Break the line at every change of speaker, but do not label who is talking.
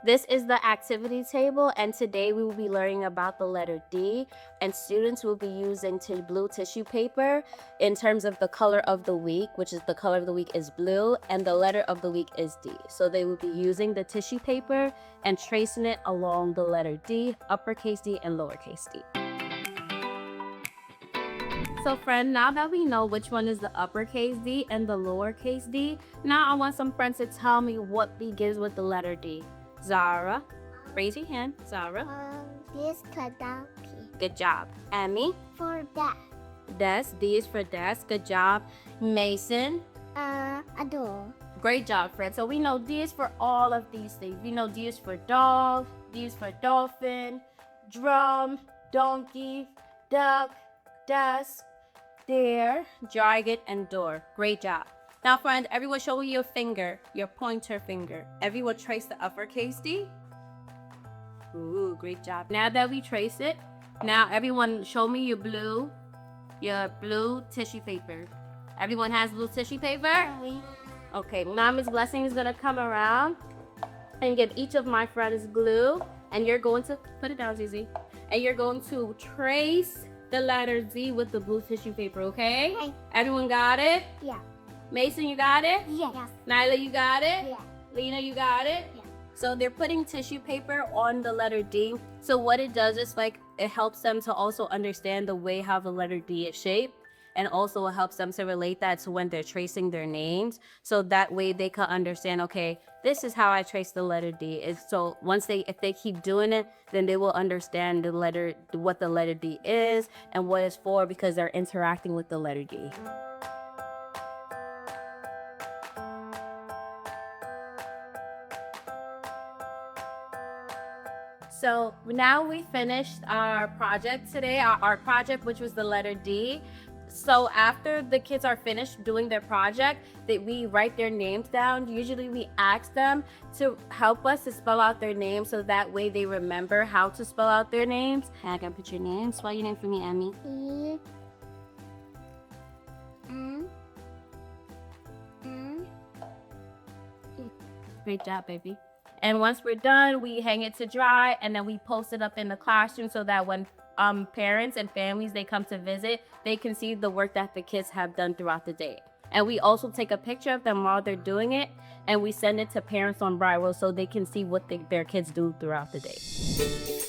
This is the activity table, and today we will be learning about the letter D, and students will be using blue tissue paper in terms of the color of the week, which is the color of the week is blue, and the letter of the week is D. So they will be using the tissue paper and tracing it along the letter D, uppercase D, and lowercase d. So friend, now that we know which one is the uppercase D and the lowercase d, now I want some friends to tell me what begins with the letter D. Zara, raise your hand. Zara.
This pedagogical.
Good job. Emmy.
For that.
Desk. D is for desk. Good job. Mason.
A door.
Great job, friend. So we know D is for all of these things. We know D is for dog. D is for dolphin. Drum. Donkey. Duck. Desk. Stair. Dragon and door. Great job. Now, friend, everyone show me your finger, your pointer finger. Everyone trace the uppercase D. Ooh, great job. Now that we trace it, now everyone show me your blue tissue paper. Everyone has blue tissue paper? Okay, now Miss Blessing is gonna come around and give each of my friends glue, and you're going to, put it down, Zizi, and you're going to trace the letter Z with the blue tissue paper, okay?
Okay.
Everyone got it?
Yeah.
Mason, you got it?
Yes.
Nyla, you got it?
Yeah.
Lena, you got it?
Yeah.
So they're putting tissue paper on the letter D. So what it does is it helps them to also understand the way how the letter D is shaped. And also it helps them to relate that to when they're tracing their names. So that way they can understand, okay, this is how I trace the letter D. So if they keep doing it, then they will understand what the letter D is and what it's for, because they're interacting with the letter D. So now we finished our project today, our project, which was the letter D. So after the kids are finished doing their project, we write their names down. Usually we ask them to help us to spell out their names, so that way they remember how to spell out their names. I gotta put your name. Spell your name for me, Emmy. Great job, baby. And once we're done, we hang it to dry, and then we post it up in the classroom so that when parents and families, they come to visit, they can see the work that the kids have done throughout the day. And we also take a picture of them while they're doing it, and we send it to parents on Brainstorming so they can see what their kids do throughout the day.